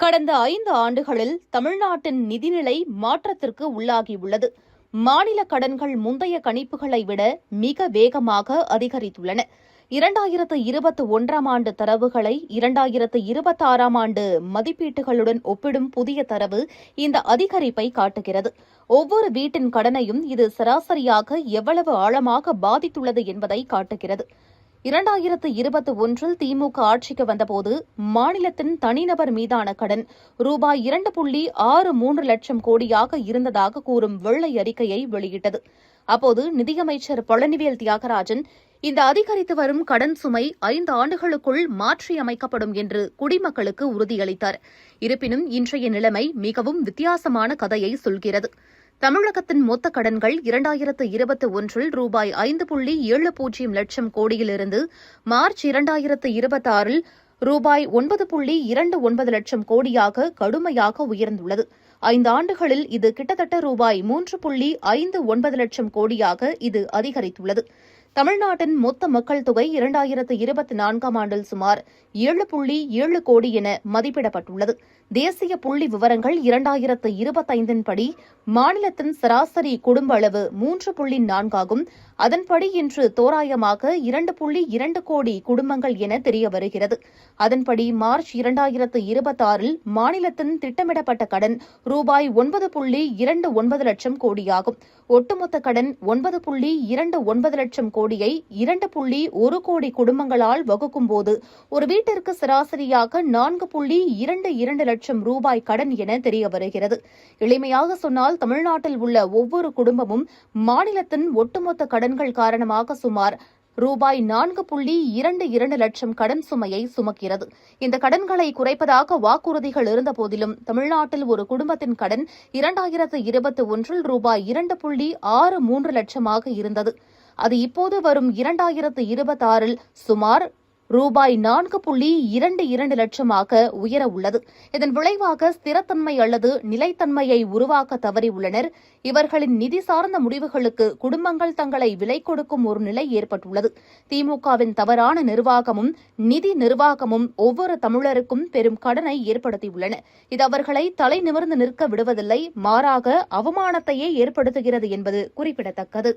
கடந்த 5 ஆண்டுகளில் தமிழ்நாட்டின் நிதிநிலை மாற்றத்திற்கு உள்ளாகியுள்ளது. மாநில கடன்கள் முந்தைய கணிப்புகளை விட மிக வேகமாக அதிகரித்துள்ளன. 2021ஆம் ஆண்டு தரவுகளை 2026ஆம் ஆண்டு மதிப்பீட்டுகளுடன் ஒப்பிடும் புதிய தரவு இந்த அதிகரிப்பை காட்டுகிறது. ஒவ்வொரு வீட்டின் கடனையும் இது சராசரியாக எவ்வளவு ஆழமாக பாதித்துள்ளது என்பதை காட்டுகிறது. 2021இல் திமுக ஆட்சிக்கு வந்தபோது மாநிலத்தின் தனிநபர் மீதான கடன் ரூபாய் 2.63 லட்சம் கோடியாக இருந்ததாக கூறும் வெள்ளை அறிக்கையை வெளியிட்டது. அப்போது நிதியமைச்சர் பழனிவேல் தியாகராஜன் இந்த அதிகரித்து வரும் கடன் சுமை 5 ஆண்டுகளுக்குள் மாற்றியமைக்கப்படும் என்று குடிமக்களுக்கு உறுதியளித்தார். இருப்பினும் இன்றைய நிலைமை மிகவும் வித்தியாசமான கதையை சொல்கிறது. தமிழகத்தின் மொத்த கடன்கள் 2021இல் ரூபாய் 5.70 லட்சம் கோடியிலிருந்து மார்ச் 2026இல் ரூபாய் 9.29 லட்சம் கோடியாக கடுமையாக உயர்ந்துள்ளது. 5 ஆண்டுகளில் இது கிட்டத்தட்ட ரூபாய் 3.59 லட்சம் கோடியாக இது அதிகரித்துள்ளது. தமிழ்நாட்டின் மொத்த மக்கள் தொகை 2024ஆம் ஆண்டில் சுமார் 7.7 கோடி என மதிப்பிடப்பட்டுள்ளது. தேசிய புள்ளி விவரங்கள் 2025இன் படி மாநிலத்தின் சராசரி குடும்ப அளவு 3.4 ஆகும். அதன்படி இன்று தோராயமாக 2.2 கோடி குடும்பங்கள் என தெரிய வருகிறது. அதன்படி மார்ச் 2026இல் மாநிலத்தின் திட்டமிடப்பட்ட கடன் ரூபாய் 9.29 லட்சம் கோடியாகும். ஒட்டுமொத்த கடன் 9.29 லட்சம் கோடியை 2.1 கோடி குடும்பங்களால் வகுக்கும்போது ஒரு வீட்டிற்கு சராசரியாக 4.22 லட்சம் ரூபாய் கடன் என தெரிய வருகிறது. எளிமையாக சொன்னால் தமிழ்நாட்டில் உள்ள ஒவ்வொரு குடும்பமும் மாநிலத்தின் ஒட்டுமொத்த கடன்கள் காரணமாக சுமார் ரூபாய் 4.22 லட்சம் கடன் சுமையை சுமக்கிறது. இந்த கடன்களை குறைப்பதாக வாக்குறுதிகள் இருந்தபோதிலும் தமிழ்நாட்டில் ஒரு குடும்பத்தின் கடன் 2021இல் ரூபாய் 2.63 லட்சமாக இருந்தது. அது இப்போது வரும் 2026இல் சுமார் ரூபாய் 4.22 லட்சமாக உயர உள்ளது. இதன் விளைவாக ஸ்திரத்தன்மை அல்லது நிலைத்தன்மையை உருவாக்க தவறியுள்ளனர். இவர்களின் நிதி சார்ந்த முடிவுகளுக்கு குடும்பங்கள் தங்களை விலை கொடுக்கும் ஒரு நிலை ஏற்பட்டுள்ளது. திமுகவின் தவறான நிர்வாகமும் நிதி நிர்வாகமும் ஒவ்வொரு தமிழருக்கும் பெரும் கடனை ஏற்படுத்தியுள்ளன. இது அவர்களை தலை நிமிர்ந்து நிற்க விடுவதில்லை, மாறாக அவமானத்தையே ஏற்படுத்துகிறது என்பது குறிப்பிடத்தக்கது.